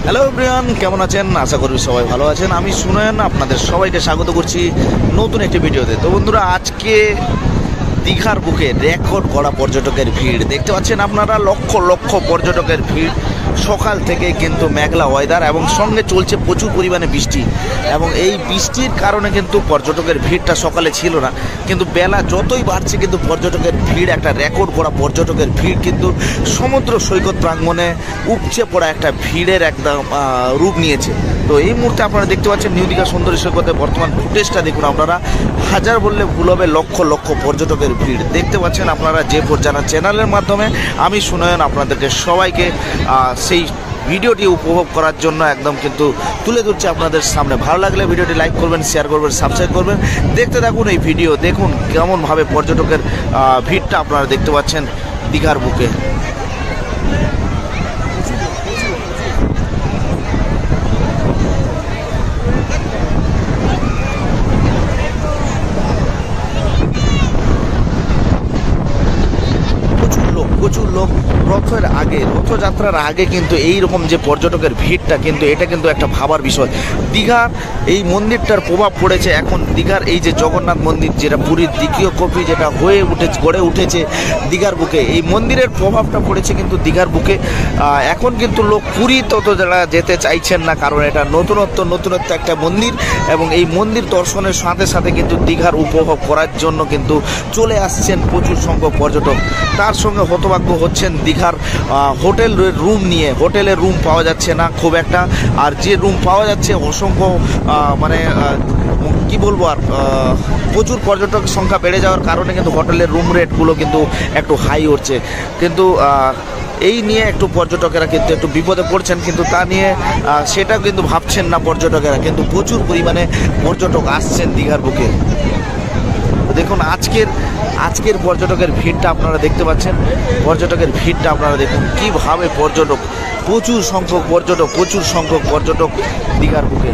Hello everyone, কেমন আছেন? আশা করি সবাই ভালো আছেন। আমি সুনয়ন, আপনাদের সবাইকে স্বাগত করছি নতুন একটি ভিডিওতে। তো বন্ধুরা, আজকে দীঘার বুকে রেকর্ড করা পর্যটকের ভিড় দেখতে পাচ্ছেন আপনারা। লক্ষ লক্ষ পর্যটকের ভিড়। সকাল থেকে কিন্তু মেঘলা ওয়েদার এবং সঙ্গে চলছে প্রচুর পরিমাণে বৃষ্টি, এবং এই বৃষ্টির কারণে কিন্তু পর্যটকের ভিড়টা সকালে ছিল না, কিন্তু বেলা যতই বাড়ছে কিন্তু পর্যটকের ভিড়, একটা রেকর্ড করা পর্যটকের ভিড় কিন্তু সমুদ্র সৈকত প্রাঙ্গণে উপচে পড়া একটা ভিড়ের একদম রূপ নিয়েছে। তো এই মুহূর্তে আপনারা দেখতে পাচ্ছেন নিউ দীঘা সুন্দরী সৈকতে বর্তমান ফুটেজটা দেখুন আপনারা। হাজার বললে ভুল হবে, লক্ষ লক্ষ পর্যটকের ভিড় দেখতে পাচ্ছেন আপনারা যে জানা চ্যানেলের মাধ্যমে। আমি সুনয়ন আপনাদেরকে সবাইকে সেই ভিডিওটি উপভোগ করার জন্য একদম কিন্তু তুলে ধরছি আপনাদের সামনে। ভালো লাগলে ভিডিওটি লাইক করবেন, শেয়ার করবেন, সাবস্ক্রাইব করবেন। দেখতে থাকুন এই ভিডিও, দেখুন কেমনভাবে পর্যটকের ভিড়টা আপনারা দেখতে পাচ্ছেন দীঘার বুকে। প্রচুর লোক রথযাত্রার আগে কিন্তু এই রকম যে পর্যটকের ভিড়টা, কিন্তু এটা কিন্তু একটা ভাবার বিষয়। দীঘার এই মন্দিরটার প্রভাব পড়েছে এখন দীঘার এই যে জগন্নাথ মন্দির, যেটা পুরীর দ্বিতীয় কপি, যেটা গড়ে উঠেছে দীঘার বুকে। এই মন্দিরের প্রভাবটা পড়েছে কিন্তু দীঘার বুকে। এখন কিন্তু লোক পুরী তত যারা যেতে চাইছেন না, কারণ এটা নতুনত্ব একটা মন্দির, এবং এই মন্দির দর্শনের সাথে সাথে কিন্তু দীঘার উপভোগ করার জন্য কিন্তু চলে আসছেন প্রচুর সংখ্যক পর্যটক। তার সঙ্গে হতভাগ্য হচ্ছেন দীঘার হোটেলের রুম পাওয়া যাচ্ছে না খুব একটা, আর যে রুম পাওয়া যাচ্ছে অসংখ্য কি বলবো আর প্রচুর পর্যটক সংখ্যা বেড়ে যাওয়ার কারণে কিন্তু হোটেলের রুম রেটগুলো কিন্তু একটু হাই উঠছে। কিন্তু এই নিয়ে একটু পর্যটকেরা কিন্তু একটু বিপদে পড়ছেন, কিন্তু তা নিয়ে সেটা কিন্তু ভাবছেন না পর্যটকেরা, কিন্তু প্রচুর পরিমাণে পর্যটক আসছেন দীঘার বুকে। দেখুন আজকের পর্যটকের ভিড়টা আপনারা দেখতে পাচ্ছেন। পর্যটকের ভিড়টা আপনারা দেখুন কীভাবে প্রচুর সংখ্যক পর্যটক দীঘার বুকে।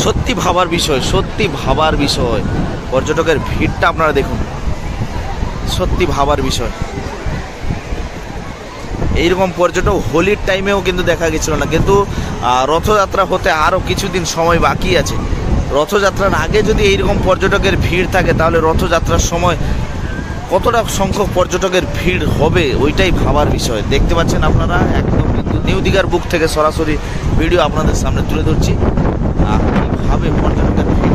সত্যি ভাবার বিষয় পর্যটকের ভিড়টা আপনারা দেখুন, সত্যি ভাবার বিষয়। এইরকম পর্যটক হোলির টাইমেও কিন্তু দেখা গেছিল না, কিন্তু রথযাত্রা হতে আরও কিছুদিন সময় বাকি আছে। রথযাত্রার আগে যদি এইরকম পর্যটকের ভিড় থাকে, তাহলে রথযাত্রার সময় কতটা সংখ্যক পর্যটকের ভিড় হবে ওইটাই ভাবার বিষয়। দেখতে পাচ্ছেন আপনারা একদম কিন্তু নিউ দীঘার বুক থেকে সরাসরি ভিডিও আপনাদের সামনে তুলে ধরছি। কীভাবে পর্যটকের ভিড়